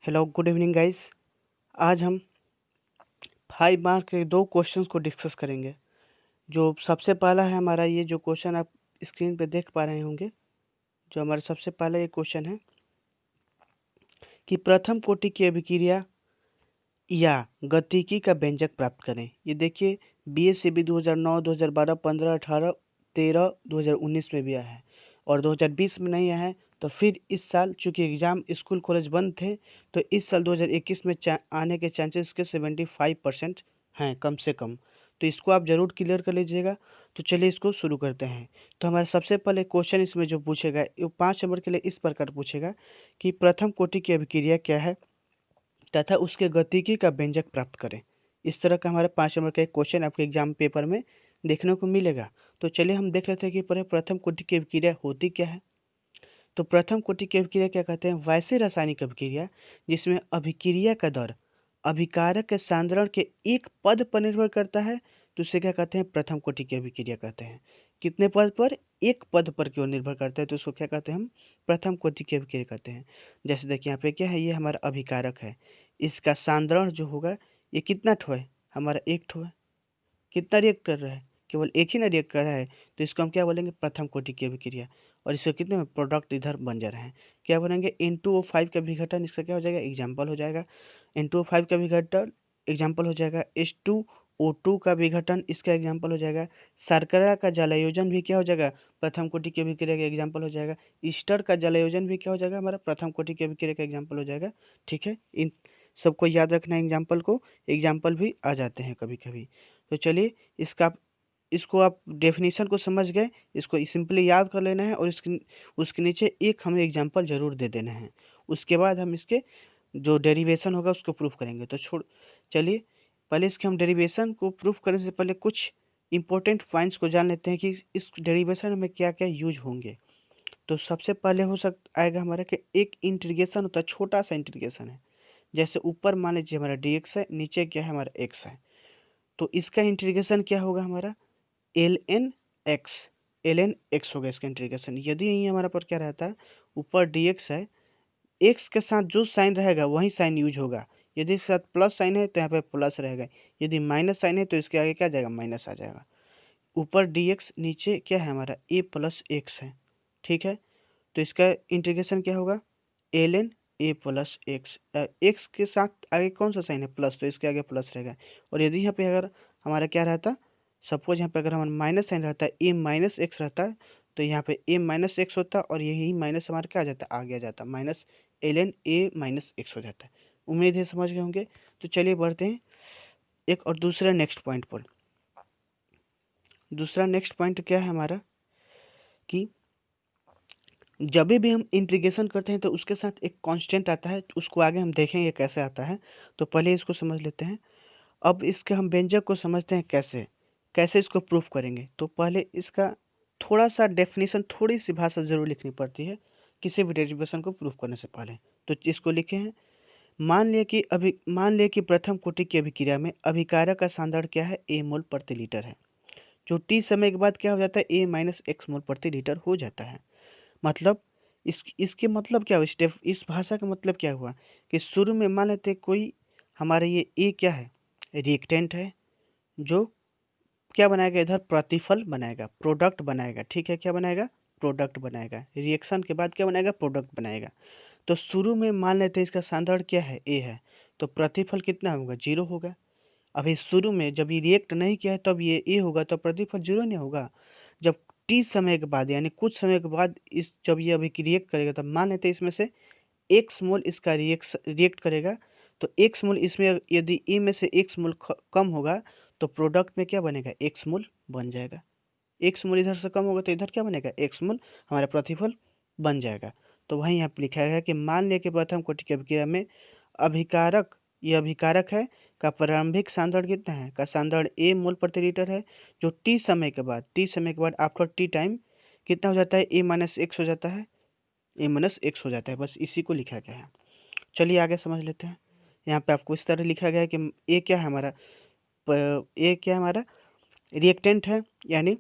Hello good evening guys. आज हम 5 mark के दो क्वेश्चंस को डिस्कस करेंगे। जो सबसे पहला है हमारा, ये जो क्वेश्चन आप स्क्रीन पे देख पा रहे होंगे, जो हमारा सबसे पहला ये क्वेश्चन है कि प्रथम कोटि की अभिक्रिया या गतिकी का व्यंजक प्राप्त करें। ये देखिए BSCB 2009, 2012, 15, 18, 13, 2019 में भी आया है और 2020 में नहीं आया है। तो फिर इस साल चूंकि एग्ज़ाम स्कूल कॉलेज बंद थे, तो इस साल 2021 में आने के चांसेस के 75% हैं कम से कम। तो इसको आप ज़रूर क्लियर कर लीजिएगा। तो चलिए इसको शुरू करते हैं। तो हमारा सबसे पहले क्वेश्चन इसमें जो पूछेगा वो 5 नंबर के लिए इस प्रकार पूछेगा कि प्रथम कोटि की अभिक्रिया क्या है तथा उसके गतिकी का व्यंजक प्राप्त करें। इस तरह का हमारे 5 नंबर का एक क्वेश्चन आपके एग्जाम पेपर में देखने को मिलेगा। तो चलिए हम देख लेते हैं कि प्रथम कोटि की अभिक्रिया होती क्या है। तो प्रथम कोटि की अभिक्रिया क्या कहते हैं? वैसे रासायनिक अभिक्रिया जिसमें अभिक्रिया का दर अभिकारक के सांद्रण के एक पद पर निर्भर करता है, तो उसे क्या कहते हैं? प्रथम कोटि की अभिक्रिया कहते हैं। कितने पद पर? एक पद पर क्यों निर्भर करता है, तो उसको क्या कहते हैं? हम प्रथम कोटि की अभिक्रिया कहते हैं। जैसे देखिए यहाँ पे क्या है, ये हमारा अभिकारक है, इसका सांद्रण जो होगा ये कितना ठो है? हमारा एक ठो है। कितना रिएक्ट कर रहा है? केवल एक ही ना रिएक्ट कर रहा है, तो इसको हम क्या बोलेंगे? प्रथम कोटि की अभिक्रिया। और इसके कितने में प्रोडक्ट इधर बन जा रहे हैं, क्या बनेंगे? N2O5 का विघटन इसका क्या हो जाएगा? एग्जाम्पल हो जाएगा। N2O5 का विघटन एग्जाम्पल हो जाएगा। H2O2 का विघटन इसका एग्जाम्पल हो जाएगा। शर्करा का जलायोजन भी क्या हो जाएगा? प्रथम कोटि की अभिक्रिया का एग्जाम्पल हो जाएगा। ईस्टर का जलायोजन भी क्या हो जाएगा? हमारा प्रथम कोटि की अभिक्रिया का एग्जाम्पल हो जाएगा। ठीक है, इन सबको याद रखना है, एग्जाम्पल को, एग्जाम्पल भी आ जाते हैं कभी कभी। तो चलिए इसको आप डेफिनेशन को समझ गए, इसको सिंपली याद कर लेना है और उसके नीचे एक हमें एग्जांपल ज़रूर दे देना है। उसके बाद हम इसके जो डेरिवेशन होगा उसको प्रूफ करेंगे। तो चलिए पहले इसके हम डेरिवेशन को प्रूफ करने से पहले कुछ इंपॉर्टेंट पॉइंट्स को जान लेते हैं कि इस डेरिवेशन में क्या क्या यूज होंगे। तो सबसे पहले हो सकता आएगा हमारा कि एक इंटीग्रेशन होता है, छोटा सा इंटीग्रेशन है। जैसे ऊपर मान लीजिए हमारा dx है, नीचे क्या है? हमारा x है। तो इसका इंटीग्रेशन क्या होगा? हमारा ln x हो गया इसका इंटीग्रेशन। यदि यही हमारा पर क्या रहता है, ऊपर dx है, x के साथ जो साइन रहेगा वही साइन यूज होगा। यदि इसके साथ प्लस साइन है तो यहाँ पे प्लस रहेगा, यदि माइनस साइन है तो इसके आगे क्या आ जाएगा? माइनस आ जाएगा। ऊपर dx, नीचे क्या है हमारा? a प्लस एक्स है। ठीक है, तो इसका इंटीग्रेशन क्या होगा? ln a plus x. X के साथ आगे कौन सा साइन है? प्लस, तो इसके आगे प्लस रहेगा। और यदि यहाँ पे अगर हमारा क्या रहता, सपोज यहाँ पे अगर हमारा माइनस साइन रहता है, a माइनस एक्स रहता है, तो यहाँ पे a माइनस एक्स होता है और यही माइनस हमारा क्या आ जाता है? आगे आ जाता है, minus ln a minus x हो जाता है। उम्मीद है समझ गए होंगे। तो चलिए बढ़ते हैं एक और दूसरा नेक्स्ट पॉइंट पर। दूसरा नेक्स्ट पॉइंट क्या है हमारा कि जब भी हम इंटीग्रेशन करते हैं तो उसके साथ एक कांस्टेंट आता है, उसको आगे हम देखेंगे कैसे आता है। तो पहले इसको समझ लेते हैं। अब इसके हम व्यंजक को समझते हैं कैसे कैसे इसको प्रूफ करेंगे। तो पहले इसका थोड़ा सा डेफिनेशन, थोड़ी सी भाषा जरूर लिखनी पड़ती है किसी भी डेरिवेशन को प्रूफ करने से पहले। तो इसको लिखे हैं, मान लिया कि प्रथम कोटि की अभिक्रिया में अभिकारक का सांद्रण क्या है? a मोल प्रति लीटर है, जो t समय के बाद क्या हो जाता है? a माइनस एक्स मोल प्रति लीटर हो जाता है। मतलब इसके मतलब क्या हुआ? इस भाषा का मतलब क्या हुआ कि शुरू में मान लेते हैं कोई हमारे ये ए क्या है? रिएक्टेंट है, जो क्या बनाएगा? इधर प्रतिफल बनाएगा, प्रोडक्ट बनाएगा। ठीक है, क्या बनाएगा? प्रोडक्ट बनाएगा। रिएक्शन के बाद क्या बनाएगा? प्रोडक्ट बनाएगा। तो शुरू में मान लेते हैं इसका सांद्रण क्या है? ए है, तो प्रतिफल कितना होगा? 0 होगा। अभी शुरू में जब ये रिएक्ट नहीं किया है तब ये ए होगा, तो प्रतिफल 0 नहीं होगा। जब टी समय के बाद यानी कुछ समय के बाद इस जब ये अभी रिएक्ट करेगा, तब मान लेते हैं इसमें से एक्स मोल इसका रिएक्ट करेगा। तो एक्स मोल इसमें यदि ए में से एक्स मोल कम होगा तो प्रोडक्ट में क्या बनेगा? एक्स मोल बन जाएगा। एक्स मोल इधर से कम होगा तो इधर क्या बनेगा? एक्स मोल हमारा प्रतिफल बन जाएगा। तो वहीं यहाँ पे लिखा है कि मान लिया कि प्रथम कोटि की अभिक्रिया में अभिकारक, ये अभिकारक है, का प्रारंभिक सांद्रण कितना है? का सांद्रण a मोल प्रति लीटर है, जो t समय के बाद आफ्टर टी टाइम कितना हो जाता है? a माइनस एक्स हो जाता है, a माइनस एक्स हो जाता है। बस इसी को लिखा गया है। चलिए आगे समझ लेते हैं। यहाँ पे आपको इस तरह लिखा गया है कि a क्या है हमारा? a क्या है हमारा? रिएक्टेंट है यानी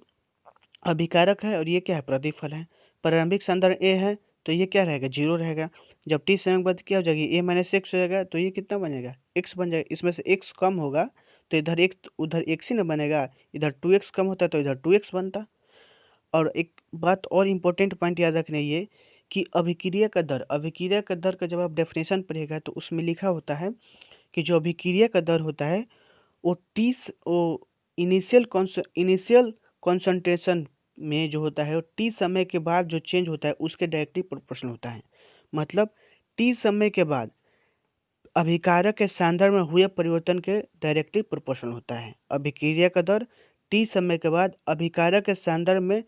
अभिकारक है, और ये क्या है? प्रतिफल है। प्रारंभिक सांद्रण a है, तो ये क्या रहेगा? 0 रहेगा। जब टी समय के बाद क्या हो जाएगी, ए माइनस एक्स हो जाएगा, तो ये कितना बनेगा, एक्स बन जाएगा। इसमें से एक्स कम होगा तो इधर एक्स उधर एक्स ही ना बनेगा, इधर 2x कम होता है तो इधर 2x बनता। और एक बात और इम्पोर्टेंट पॉइंट याद रखना ये कि अभिक्रिया का दर का जब आप डेफिनेशन पढ़ेगा तो उसमें लिखा होता है कि जो अभिक्रिया का दर होता है वो वो इनिशियल कॉन्सेंट्रेशन में जो होता है वो टी समय के बाद जो चेंज होता है उसके डायरेक्टली प्रोपोर्शनल होता है। मतलब टी समय के बाद अभिकारक के सांद्रण में हुए परिवर्तन के डायरेक्टली प्रोपोर्शनल होता है। अभिक्रिया का दर टी समय के बाद अभिकारक के सांद्रण में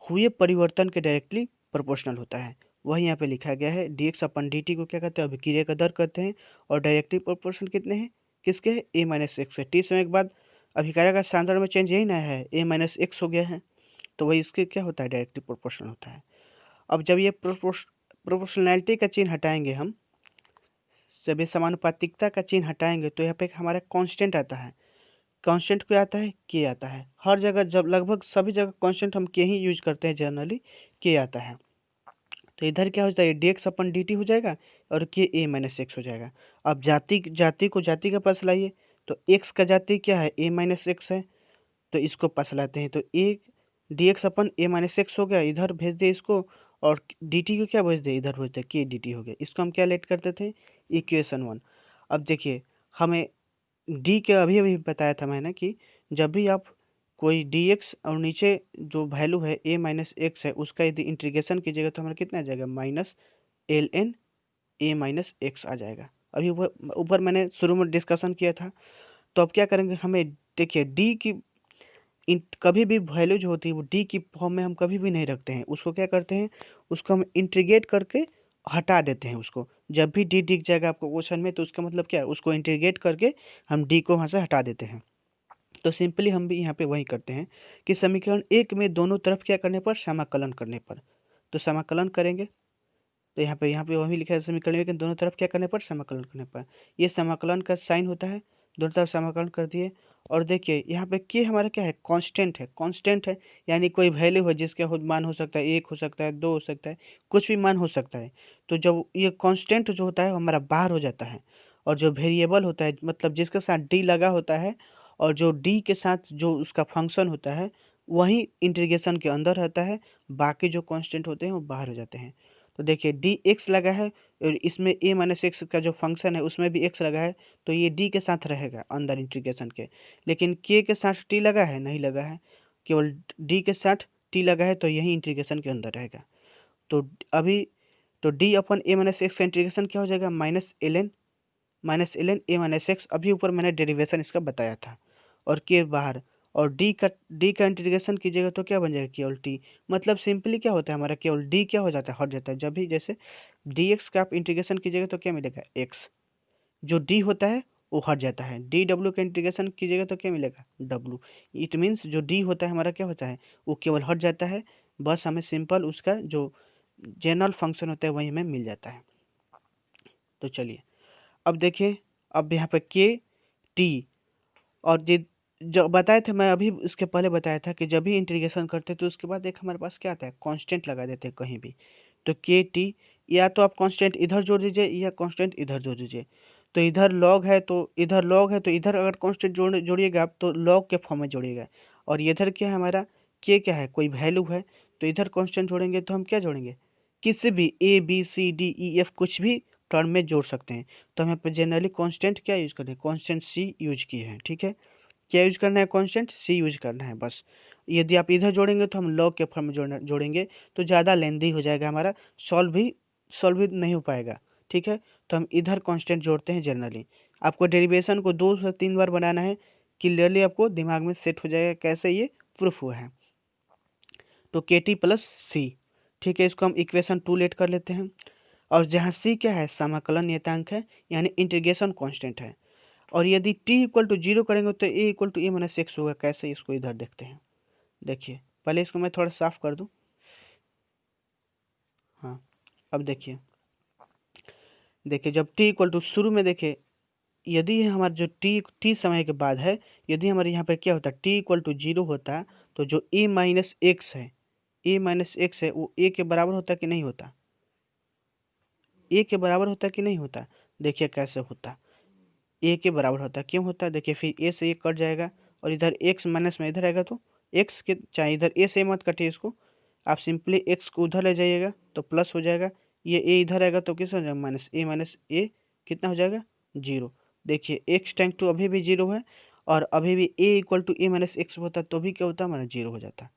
हुए परिवर्तन के डायरेक्टली प्रोपोर्शनल होता है। वही यहाँ पे लिखा गया है, dx अपन dt को क्या कहते हैं, अभिक्रिया का दर कहते हैं। और डायरेक्टली प्रोपोर्शनल कितने हैं, किसके है, a माइनस एक्स है। टी समय के बाद अभिकारक का सांद्रण में चेंज यही ना है, a माइनस एक्स हो गया है, तो वही इसके क्या होता है, डायरेक्टली प्रोपोर्शनल होता है। अब जब ये प्रोपोर्शनैलिटी का चिन्ह हटाएंगे हम, जब ये समानुपातिकता का चिन्ह हटाएंगे तो यहाँ पे एक हमारा कांस्टेंट आता है। कांस्टेंट क्या आता है, के आता है। हर जगह जब लगभग सभी जगह कांस्टेंट हम के ही यूज करते हैं, जनरली के आता है। तो इधर क्या हो जाएगा, D x upon D T हो जाएगा और के ए माइनस एक्स हो जाएगा। अब जाति को जाति का पास लाइए, तो एक्स का जाति क्या है, ए माइनस एक्स है, तो इसको पास लाते हैं तो A D x upon a minus x हो गया, इधर भेज दे इसको। और डी टी को क्या भेज दे, इधर भेज दे, के डी टी हो गया। इसको हम क्या लेट करते थे, इक्वेशन 1। अब देखिए हमें डी के अभी अभी बताया था मैंने कि जब भी आप कोई डी एक्स और नीचे जो वैल्यू है ए माइनस एक्स है उसका यदि इंटीग्रेशन कीजिएगा तो हमारा कितना आ जाएगा, minus L N A minus X आ जाएगा। अभी वो ऊपर मैंने शुरू में डिस्कशन किया था। तो अब क्या करेंगे, हमें देखिए डी की कभी भी वैल्यू जो होती है वो डी की फॉर्म में हम कभी भी नहीं रखते हैं, उसको क्या करते हैं, उसको हम इंटीग्रेट करके हटा देते हैं उसको। जब भी डी दिख जाएगा आपको क्वेश्चन में तो उसका मतलब क्या है, उसको इंटीग्रेट करके हम डी को वहाँ से हटा देते हैं। तो सिंपली हम भी यहाँ पे वही करते हैं कि समीकरण एक में दोनों तरफ क्या करने पर, समाकलन करने पर। तो समाकलन करेंगे तो यहाँ पे वही लिखा है, समीकरण एक में दोनों तरफ क्या करने पर, समाकलन करने पर। ये समाकलन का साइन होता है, दोनों तरफ समाकलन कर दिए। और देखिए यहाँ पे के हमारा क्या है, कांस्टेंट है, यानी कोई वैल्यू है जिसका मान हो सकता है 1, हो सकता है 2, हो सकता है कुछ भी मान हो सकता है। तो जब ये कांस्टेंट जो होता है वो हमारा बाहर हो जाता है, और जो वेरिएबल होता है मतलब जिसके साथ डी लगा होता है और जो डी के साथ जो उसका फंक्शन होता है वही इंटीग्रेशन के अंदर रहता है, बाकी जो कांस्टेंट होते हैं वो बाहर हो जाते हैं। तो देखिए डी एक्स लगा है और इसमें ए माइनस एक्स का जो फंक्शन है उसमें भी एक्स लगा है, तो ये डी के साथ रहेगा अंदर इंटीग्रेशन के। लेकिन के साथ टी लगा है, नहीं लगा है, केवल डी के साथ टी लगा है, तो यही इंटीग्रेशन के अंदर रहेगा। तो अभी तो डी अपन ए माइनस एक्स का इंटीग्रेशन क्या हो जाएगा, minus L N A minus x. अभी ऊपर मैंने डेरिवेशन इसका बताया था, और के बाहर। और डी का इंटीग्रेशन कीजिएगा तो क्या बन जाएगा, केवल टी। मतलब सिंपली क्या होता है हमारा, केवल डी क्या हो जाता है, हट जाता है। जब भी जैसे डी एक्स का आप इंटीग्रेशन कीजिएगा तो क्या मिलेगा, एक्स। जो डी होता है वो हट जाता है, डी डब्ल्यू का इंटीग्रेशन कीजिएगा तो क्या मिलेगा, डब्ल्यू। इट मीन्स जो डी होता है हमारा क्या होता है, वो केवल हट जाता है। बस हमें सिंपल उसका जो जनरल फंक्शन होता है वही हमें मिल जाता है। तो चलिए अब देखिए, अब यहाँ पे के टी और जो बताए थे, मैं अभी इसके पहले बताया था कि जब भी इंटीग्रेशन करते तो उसके बाद एक हमारे पास क्या आता है, कांस्टेंट लगा देते हैं कहीं भी। तो के टी, या तो आप कांस्टेंट इधर जोड़ दीजिए या कांस्टेंट इधर जोड़ दीजिए। तो इधर लॉग है तो इधर लॉग है, तो इधर अगर कांस्टेंट जोड़िएगा आप तो लॉग के फॉर्म में जोड़िएगा। और इधर क्या है हमारा, के क्या है, कोई वैल्यू है, तो इधर कांस्टेंट जोड़ेंगे तो हम क्या जोड़ेंगे, किसी भी a b c d e f कुछ भी टर्म में जोड़ सकते हैं। तो हम यहाँ पे जनरली कांस्टेंट क्या यूज़ करें, कांस्टेंट सी यूज किए हैं, ठीक है। क्या यूज करना है, कांस्टेंट सी यूज करना है बस। यदि आप इधर जोड़ेंगे तो हम लॉग के फॉर्म में जोड़ेंगे तो ज़्यादा लेंदी हो जाएगा हमारा, सॉल्व भी नहीं हो पाएगा, ठीक है। तो हम इधर कांस्टेंट जोड़ते हैं जनरली। आपको डेरिवेशन को 2 से 3 बार बनाना है, क्लियरली आपको दिमाग में सेट हो जाएगा कैसे ये प्रूफ हुआ है। तो के टी प्लस सी, ठीक है, इसको हम इक्वेशन 2 लेट कर लेते हैं। और जहाँ सी क्या है, समाकलन नियतांक है, यानी इंटीग्रेशन कांस्टेंट है। और यदि t इक्वल टू 0 करेंगे तो a equal to A minus x होगा। कैसे, इसको इधर देखते हैं। देखिए पहले इसको मैं थोड़ा साफ कर दूं। हाँ, अब देखिए देखिए जब t इक्वल टू शुरू में देखिए, यदि हमारा जो t समय के बाद है, यदि हमारे यहाँ पर क्या होता है, t इक्वल टू 0 होता है तो जो a माइनस एक्स है, वो a के बराबर होता है कि नहीं होता। ए के बराबर होता है कि नहीं होता? देखिए कैसे होता, ए के बराबर होता है। क्यों होता है? देखिए फिर ए से ए कट जाएगा और इधर एक्स माइनस में इधर आएगा तो एक्स के, चाहे इधर ए से मत कटिए इसको, आप सिंपली एक्स को उधर ले जाइएगा तो प्लस हो जाएगा, ये ए इधर आएगा तो किस हो जाएगा? माइनस ए कितना हो जाएगा? जीरो। देखिए एक्स टेंड टू अभी भी जीरो है, और अभी भी A equal to A minus X होता तो भी क्या होता? माइनस जीरो हो जाता।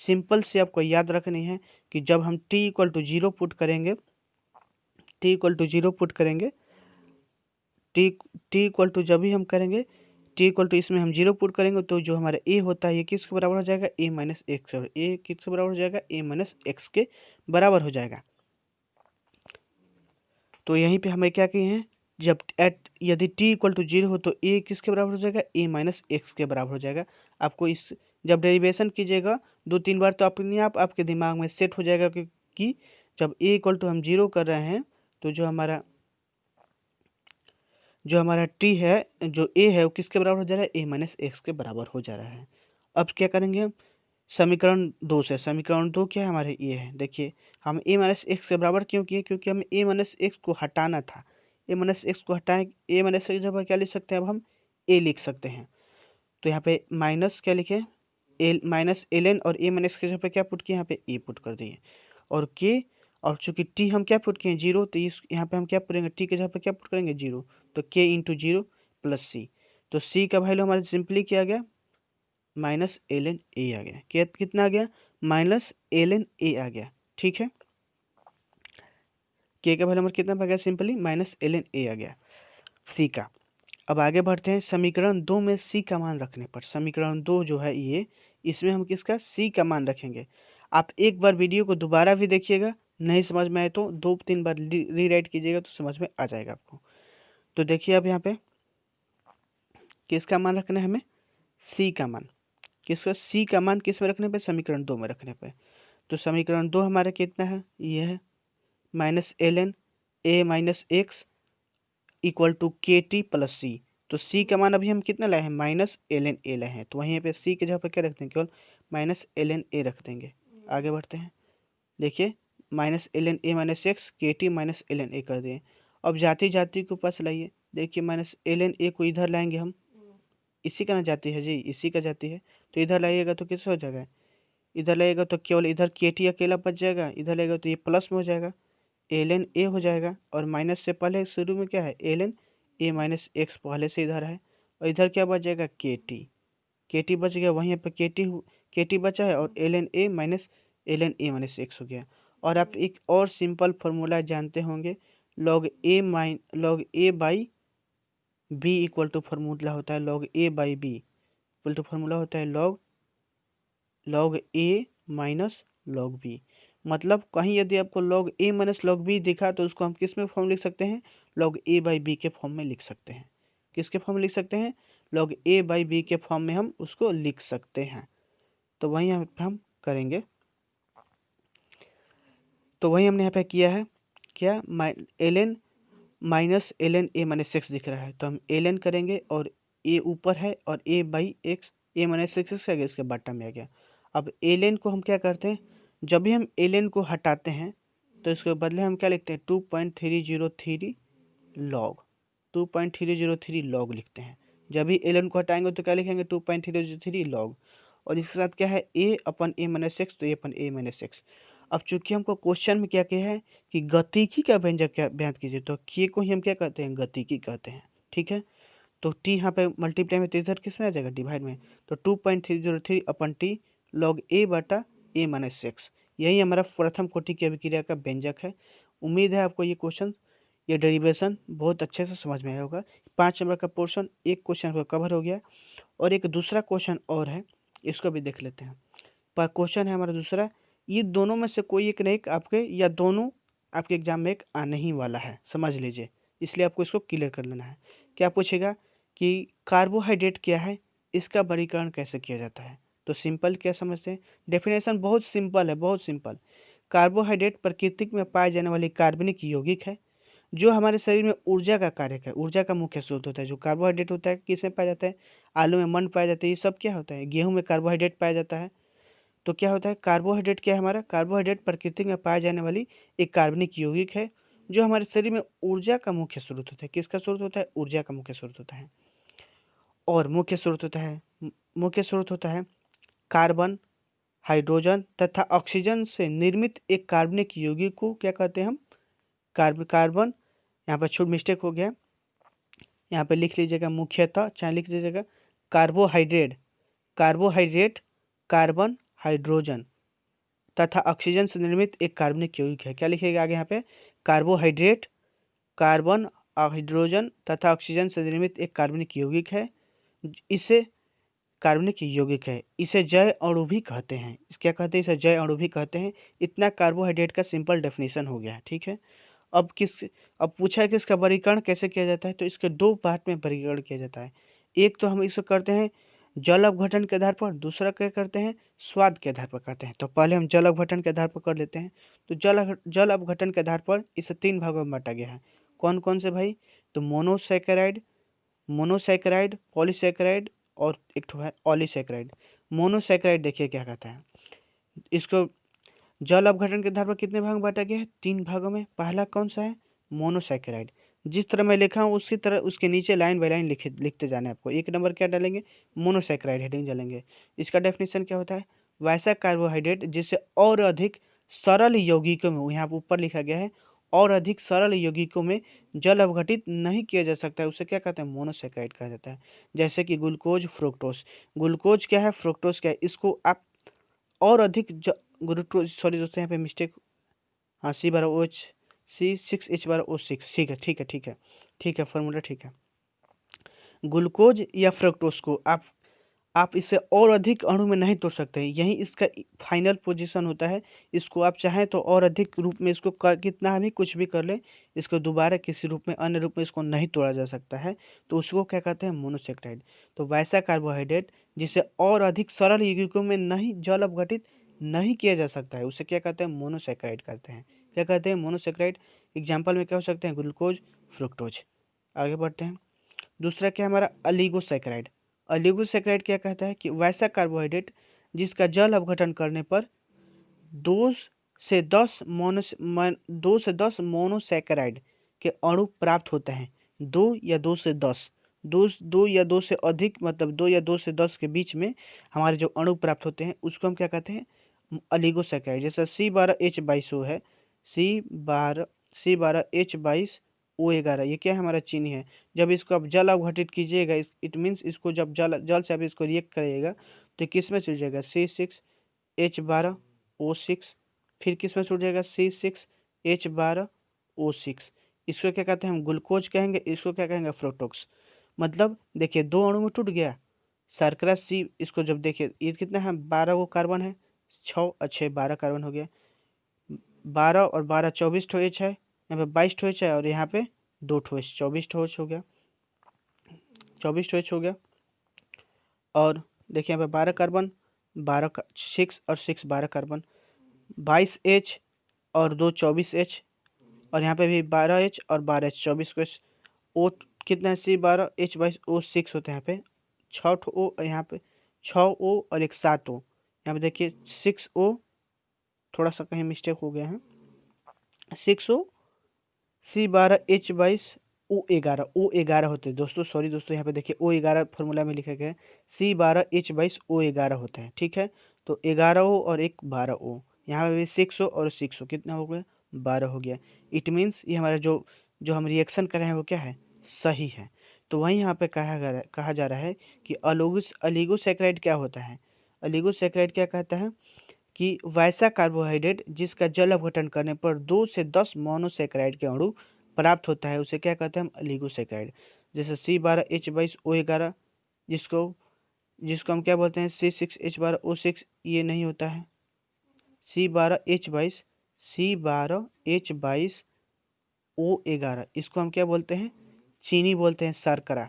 सिंपल से आपको याद रखनी है कि जब हम T equal to zero put करेंगे, T equal to zero put करेंगे, टी टी इक्वल टू जब भी हम करेंगे, टी इक्वल टू इसमें हम जीरो पुट करेंगे तो जो हमारा ए होता है ये किसके बराबर हो जाएगा? ए माइनस एक्स। और ए किसके बराबर हो जाएगा? ए माइनस एक्स के बराबर हो जाएगा। तो यहीं पे हमें क्या किए हैं, जब एट यदि टी इक्वल टू जीरो हो तो ए किसके बराबर हो जाएगा? ए माइनस एक्स के बराबर हो जाएगा। आपको इस जब डेरिवेशन कीजिएगा 2-3 बार तो अपने आप आपके दिमाग में सेट हो जाएगा कि जब ए इक्वल टू हम जीरो कर रहे हैं तो जो हमारा टी है, जो ए है वो किसके बराबर हो जा रहा है? ए माइनस एक्स के बराबर हो जा रहा है। अब क्या करेंगे हम? समीकरण 2 से, समीकरण 2 क्या है हमारे? ये है। देखिए हम ए माइनस एक्स के बराबर क्यों किए? क्योंकि हमें ए माइनस एक्स को हटाना था। ए माइनस एक्स को हटाएं, ए माइनस एक्स की जगह क्या लिख सकते हैं? अब हम ए लिख सकते हैं। तो यहाँ पे माइनस क्या लिखे? एल माइनस एल एन, और ए माइनस के जगह पे क्या पुट किए? यहाँ पे ए पुट कर दिए। और के, और चूंकि टी हम क्या पुट किए? जीरो, तो इस यहाँ पे हम क्या पुटेंगे? टी के जगह पे क्या पुट करेंगे? जीरो। तो के इंटू जीरो प्लस सी, तो सी का वैल्यू हमारा सिंपली क्या आ गया? माइनस एल एन ए आ गया। क्या कितना आ गया? माइनस एल एन ए आ गया। ठीक है, के का वैल्यू हमारा कितना आ गया? Simply minus L N A आ गया सी का। अब आगे बढ़ते हैं, समीकरण 2 में सी का मान रखने पर, समीकरण 2 जो है ये, इसमें हम किसका? सी का मान रखेंगे। आप एक बार वीडियो को दोबारा भी देखिएगा, नहीं समझ में आए तो 2-3 बार रीराइट कीजिएगा तो समझ में आ जाएगा आपको। तो देखिए अब यहाँ पे किसका मान रखना है हमें? सी का मान। किसका? सी का मान किस में रखने पे? समीकरण 2 में रखने पे। तो समीकरण 2 हमारा कितना है? ये है minus L N A minus X equal to K T plus C. तो सी का मान अभी हम कितना लाए हैं? माइनस एल एन ए लाए हैं, तो वहीं पे सी के जगह पर क्या रख देंगे? केवल माइनस एल एन ए रख देंगे। आगे बढ़ते हैं, देखिए minus L N A minus X के T minus L N A कर दिए। अब जाती जाती को पास लाइए, देखिए माइनस एल एन ए को इधर लाएंगे हम, इसी का ना जाती है जी, इसी का जाती है, तो इधर लाइएगा तो किस हो जाएगा? इधर लाइएगा तो केवल इधर के टी अकेला बच जाएगा, इधर लाइएगा तो ये प्लस में हो जाएगा, एल एन ए हो जाएगा। और माइनस से पहले शुरू में क्या है? L N A minus x पहले से इधर है, और इधर क्या बच जाएगा? के टी बच गया, वहीं पे के टी बचा है, और l N A minus x हो गया। और आप एक और सिंपल फार्मूला जानते होंगे, log a by b equal to formula होता है log a by b equal to formula होता है log a minus log b. मतलब कहीं यदि आपको log a minus log b दिखा तो उसको हम किस में फॉर्म लिख सकते हैं? लॉग ए बाई बी के फॉर्म में लिख सकते हैं। किसके फॉर्म में लिख सकते हैं? लॉग ए बाई बी के फॉर्म में हम उसको लिख सकते हैं। तो वही हम करेंगे, तो वही हमने यहाँ पे किया है। क्या? L n minus L N A minus x दिख रहा है, तो हम एल एन करेंगे, और ए ऊपर है और A by X, A minus X आ गया, इसके बॉटम में आ गया। अब एल एन को हम क्या करते हैं? जब भी हम एल एन को हटाते हैं तो इसके बदले हम क्या लिखते हैं? 2.303 लॉग, 2.303 लॉग लिखते हैं। जब भी एल एन को हटाएंगे तो क्या लिखेंगे? 2.303 लॉग, और इसके साथ क्या है? ए अपन ए माइनस एक्स, तो ए अपन ए माइनस एक्स। अब चूंकि हमको क्वेश्चन में क्या किया है कि गतिकी का व्यंजक क्या ज्ञात कीजिए, तो के को ही हम क्या कहते हैं? गतिकी कहते हैं। ठीक है, तो टी यहाँ पे मल्टीप्लाई में, तो इधर किस में आ जाएगा? डिवाइड में। तो 2.303 अपन टी लॉग ए बटा ए माइनस एक्स, यही हमारा प्रथम कोटि की अभिक्रिया का व्यंजक है। उम्मीद है आपको ये क्वेश्चन, ये डेरिवेशन बहुत अच्छे से समझ में आया होगा। 5 नंबर का पोर्शन एक क्वेश्चन का कवर हो गया, और एक दूसरा क्वेश्चन और है, इसको भी देख लेते हैं। पर क्वेश्चन है हमारा दूसरा, ये दोनों में से कोई एक नहीं आपके, या दोनों आपके एग्जाम में एक आने ही वाला है, समझ लीजिए, इसलिए आपको इसको क्लियर कर लेना है। क्या पूछेगा कि कार्बोहाइड्रेट क्या है, इसका वर्गीकरण कैसे किया जाता है? तो सिंपल क्या समझते हैं, डेफिनेशन बहुत सिंपल है, बहुत सिंपल। कार्बोहाइड्रेट प्रकृति में पाए जाने वाली कार्बनिक यौगिक है जो हमारे शरीर में ऊर्जा का कार्य है, ऊर्जा का मुख्य स्रोत होता है। जो कार्बोहाइड्रेट होता है किस में पाया जाता है? आलू में मन पाया जाता है, ये सब क्या होता है? गेहूं में कार्बोहाइड्रेट पाया जाता है। तो क्या होता है? कार्बोहाइड्रेट क्या है हमारा? कार्बोहाइड्रेट प्रकृति में पाए जाने वाली एक कार्बनिक यौगिक है, जो हमारे शरीर में ऊर्जा का मुख्य स्रोत होता है। किसका स्रोत होता है? ऊर्जा का मुख्य स्रोत होता है। और मुख्य स्रोत होता है कार्बन, हाइड्रोजन तथा ऑक्सीजन से निर्मित एक कार्बनिक यौगिक को क्या कहते हैं हम? कार्बन। यहाँ पर छोट मिस्टेक हो गया, यहाँ पे लिख लीजिएगा मुख्यतः, चाहे लिख लीजिएगा कार्बोहाइड्रेट। कार्बन, हाइड्रोजन तथा ऑक्सीजन से निर्मित एक कार्बनिक यौगिक है। क्या लिखेगा आगे यहाँ पे? कार्बोहाइड्रेट, कार्बन, हाइड्रोजन तथा ऑक्सीजन से निर्मित एक कार्बनिक यौगिक है। इसे इसे जैव अणु भी कहते हैं। क्या कहते हैं? इसे जैव अणु भी कहते हैं। इतना कार्बोहाइड्रेट का सिंपल डेफिनेशन हो गया है। ठीक है। अब किस अब पूछा है कि इसका वर्गीकरण कैसे किया जाता है, तो इसके दो पार्ट में वर्गीकरण किया जाता है। एक तो हम इसको करते हैं जल अपघटन के आधार पर, दूसरा क्या करते हैं? स्वाद के आधार पर करते हैं। तो पहले हम जल अपघटन के आधार पर कर लेते हैं। तो जल अपघटन के आधार पर इसे 3 भागों में बांटा गया है। कौन कौन से भाई? तो मोनोसैकेराइड, पॉलीसैकेराइड और एक ठो है ऑलीसैकेराइड। मोनोसैकेराइड देखिए क्या कहता है, इसको जल अपघटन के आधार पर कितने भाग में बांटा गया है? 3 भागों में। पहला कौन सा है? मोनोसैकेराइड। जिस तरह मैं लिखा हूँ उसी तरह उसके नीचे लाइन बाय लाइन लिखते जाना है आपको। 1 नंबर क्या डालेंगे? मोनोसैकेराइड हेडिंग डालेंगे। इसका डेफिनेशन क्या होता है? वैसा कार्बोहाइड्रेट जिससे और अधिक सरल यौगिकों में, यहाँ पर ऊपर लिखा गया है, और अधिक सरल यौगिकों में जल अपघटित नहीं किया जा सकता है, उसे क्या कहते हैं? मोनोसैकेराइड कहा जाता है। जैसे कि ग्लूकोज, फ्रुक्टोज। ग्लूकोज क्या है? फ्रुक्टोज क्या है? इसको आप और अधिक ग्लूकोज, सॉरी दोस्तों यहाँ पे मिस्टेक, हाँ C12OH, C6H12O6। ठीक है, फार्मूला ठीक है। ग्लूकोज या फ्रक्टोज को आप इसे और अधिक अणु में नहीं तोड़ सकते हैं, यही इसका फाइनल पोजीशन होता है। इसको आप चाहें तो और अधिक रूप में इसको कितना भी कुछ भी कर ले, इसको दोबारा किसी रूप में, अन्य रूप में इसको नहीं तोड़ा जा सकता है। तो उसको क्या कहते हैं? मोनोसैकेराइड। तो वैसा कार्बोहाइड्रेट जिसे और अधिक सरल यौगिकों में नहीं जल अपघटित नहीं किया जा सकता है, उसे क्या कहते हैं? मोनोसैकेराइड कहते हैं। क्या कहते हैं? मोनोसैकेराइड। एग्जाम्पल में क्या हो सकते हैं? Glucose, fructose. आगे बढ़ते हैं। दूसरा क्या हमारा? अलिगोसैकेराइड। अलिगोसैकेराइड क्या कहता है कि वैसा कार्बोहाइड्रेट जिसका जल अपघटन करने पर 2 से 10 मोनोसैकेराइड के अणु प्राप्त होते हैं। 2 या 2 से 10, 2 या 2 से अधिक, मतलब 2 या 2 से 10 के बीच में हमारे जो अणु प्राप्त होते हैं उसको हम क्या कहते हैं? अलिगोसैकेराइड। जैसा C12H22O है, C12H22O11, ये क्या है? हमारा चीनी है। जब इसको आप जल अवघटित कीजिएगा, इट मीन्स इसको जब जल से आप इसको रिएक्ट करिएगा तो किस में चल जाएगा? C6H12O6। फिर किस में छूट जाएगा? C6H12O6। इसको क्या कहते हैं? हम ग्लूकोज कहेंगे। इसको क्या कहेंगे? फ्रुक्टोज। मतलब देखिए, 2 अणु में टूट गया शर्करा सी। इसको जब देखिए, ये कितना है? 12 गो कार्बन है, 6 और 6 12 कार्बन हो गया। 12 और 12 24 ठो H है, यहाँ पे 22 ठो H है, और यहाँ पे 2 ठो H, 24 ठो H हो गया, 24 ठो H हो गया। और देखिए यहाँ पे 12 कार्बन, 6 और 6 12 कार्बन, 22 H और 2 24 H, और यहाँ पे भी 12 H और 12 H, 24 को H। O कितना है? C12H22O6 होते हैं। यहाँ पे 6 ठो O, यहाँ पे 6 O और एक 7 O। यहाँ पे देखिए 6 O, थोड़ा सा कहीं मिस्टेक हो गया है, 6 O, C12H22O11 होते हैं दोस्तों। सॉरी दोस्तों, यहाँ पे देखिए O11 फॉर्मूला में लिखा गया है, C12H22O11 होते हैं। ठीक है। तो 11 O और एक 12 O, यहाँ पे भी 6 O और 6 O, कितना हो गया? 12 हो गया। इट मीन्स ये हमारा जो जो हम रिएक्शन कर रहे हैं वो क्या है? सही है। तो वहीं यहाँ पे कहा जा रहा है कि अलिगोसैकेराइड क्या होता है? अलिगोसैकेराइड क्या कहता है कि वैसा कार्बोहाइड्रेट जिसका जल अपघटन करने पर 2 से 10 मोनोसैकेराइड के अणु प्राप्त होता है, उसे क्या कहते हैं? हम अलिगोसैकेराइड। जैसे C12H22O11, जिसको जिसको हम क्या बोलते हैं? C6H12O6, ये नहीं होता है। C12H22O11, इसको हम क्या बोलते हैं? चीनी बोलते हैं, शर्करा।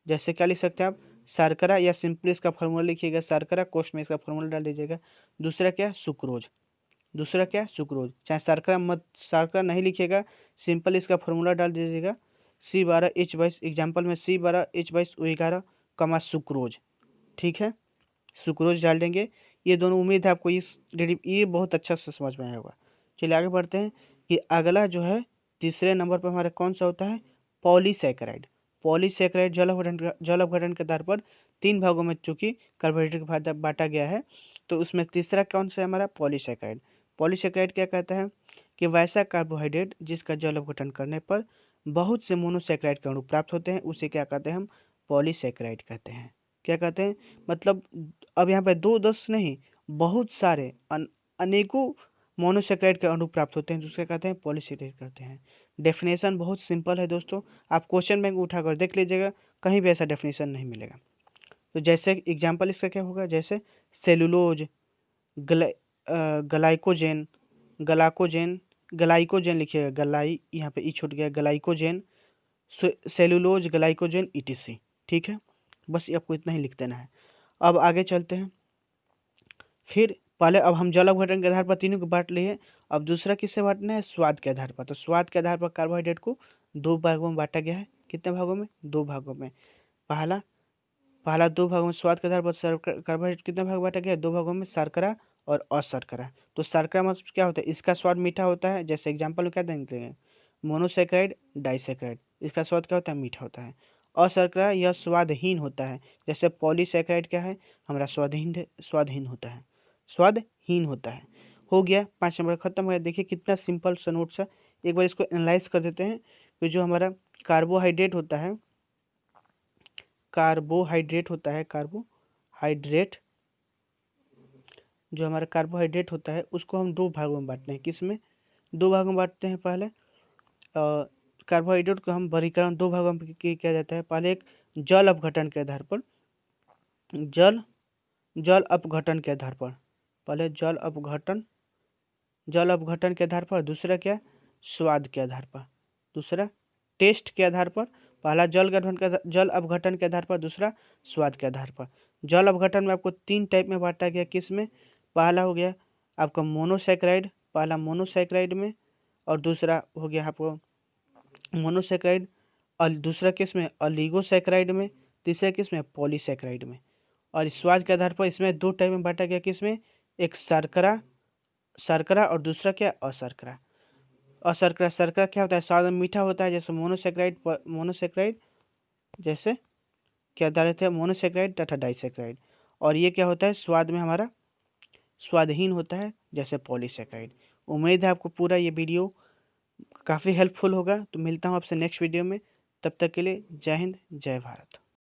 जैसे क्या लिख सकते हैं आप? शर्करा, या सिंपली इसका फॉर्मूला लिखिएगा शर्करा, कोष्ठ में इसका फॉर्मूला डाल दीजिएगा। दूसरा क्या? सुक्रोज। चाहे शर्करा नहीं लिखिएगा, सिंपल इसका फॉर्मूला डाल दीजिएगा C12H22, एग्जाम्पल में C12H22O11 कमा सुक्रोज। ठीक है, सुक्रोज डाल देंगे। ये दोनों, उम्मीद है आपको ये बहुत अच्छा से समझ में आया होगा। चलिए आगे बढ़ते हैं कि अगला जो है तीसरे नंबर पर हमारा कौन सा होता है, पॉलीसैकेराइड। पॉलीसैकेराइड जल अपघटन के आधार पर 3 भागों में चूंकि कार्बोहाइड्रेट को बांटा गया है, तो उसमें तीसरा कौन सा है हमारा, पॉलीसैकेराइड। पॉलीसैकेराइड क्या कहता है कि वैसा कार्बोहाइड्रेट जिसका जल अपघटन करने पर बहुत से मोनोसैकेराइड के अणु प्राप्त होते हैं, उसे क्या कहते हैं हम, पॉलीसैकेराइड कहते हैं। क्या कहते हैं, मतलब अब यहाँ पे 2-10 नहीं, बहुत सारे अनेकों मोनोसैकेराइड के अणु प्राप्त होते हैं, जिसके कहते हैं पॉलीसैकेराइड कहते हैं। डेफिनेशन बहुत सिंपल है दोस्तों, आप क्वेश्चन बैंक उठाकर देख लीजिएगा, कहीं भी ऐसा डेफिनेशन नहीं मिलेगा। तो जैसे एग्जांपल इसका क्या होगा, जैसे सेलुलोज, ग्लाइकोजेन, ग्लाइकोजेन लिखिएगा, यहाँ पे ई छूट गया, ग्लाइकोजेन, सेलुलोज, ग्लाइकोजेन, ईटीसी। ठीक है, बस ये आपको इतना ही लिख देना है। अब आगे चलते हैं। फिर पहले अब हम जल अपघटन के आधार पर तीनों को बांट लिए, अब दूसरा किससे बांटना है, स्वाद के आधार पर। तो स्वाद के आधार पर कार्बोहाइड्रेट को 2 भागों में बांटा गया है। कितने भागों में, 2 भागों में। पहला पहला 2 भागों में स्वाद के आधार पर कार्बोहाइड्रेट कितने भाग बांटा गया, 2 भागों में, शर्करा और अशर्करा। तो शर्करा मतलब क्या होता है, इसका स्वाद मीठा होता है, जैसे एग्जाम्पल में क्या देंगे, मोनोसैकेराइड, डाइसैकेराइड, इसका स्वाद क्या होता है, मीठा होता है। अशर्करा यह स्वादहीन होता है, जैसे पॉलीसैकेराइड क्या है हमारा, स्वादहीन होता है, स्वादहीन होता है। हो गया, 5 नंबर खत्म हो गया। देखिए कितना सिंपल सा नोट्स है, एक बार इसको एनालाइज कर देते हैं। तो जो हमारा कार्बोहाइड्रेट होता है, कार्बोहाइड्रेट जो हमारा कार्बोहाइड्रेट होता है उसको हम 2 भागों में बांटते हैं। किस में, 2 भागों में बांटते हैं। पहले कार्बोहाइड्रेट को हम वर्गीकरण 2 भागों में किया जाता है। पहले एक जल अपघटन के आधार पर, जल अपघटन के आधार पर, पहले जल अपघटन के आधार पर, दूसरा क्या, स्वाद के आधार पर, दूसरा टेस्ट के आधार पर। पहला जल अपघटन के आधार पर, दूसरा स्वाद के आधार पर। जल अपघटन में आपको 3 टाइप में बांटा गया। किस में, पहला हो गया आपका मोनोसैकेराइड, पहला मोनोसैकेराइड में, और दूसरा हो गया आपको मोनोसैकेराइड, और दूसरा किस में, ऑलिगोसैकेराइड में, तीसरा किस में, पॉलीसैकेराइड में। और इस स्वाद के आधार पर इसमें 2 टाइप में बांटा गया। किस में, एक शर्करा और दूसरा क्या, अशर्करा। शर्करा क्या होता है, स्वाद में मीठा होता है, जैसे मोनोसैकेराइड जैसे क्या डाले थे, मोनोसैकेराइड तथा डाइसैकेराइड। और ये क्या होता है, स्वाद में हमारा स्वादहीन होता है, जैसे पॉलीसैकेराइड। उम्मीद है आपको पूरा ये वीडियो काफ़ी हेल्पफुल होगा। तो मिलता हूँ आपसे नेक्स्ट वीडियो में, तब तक के लिए जय हिंद, जय भारत।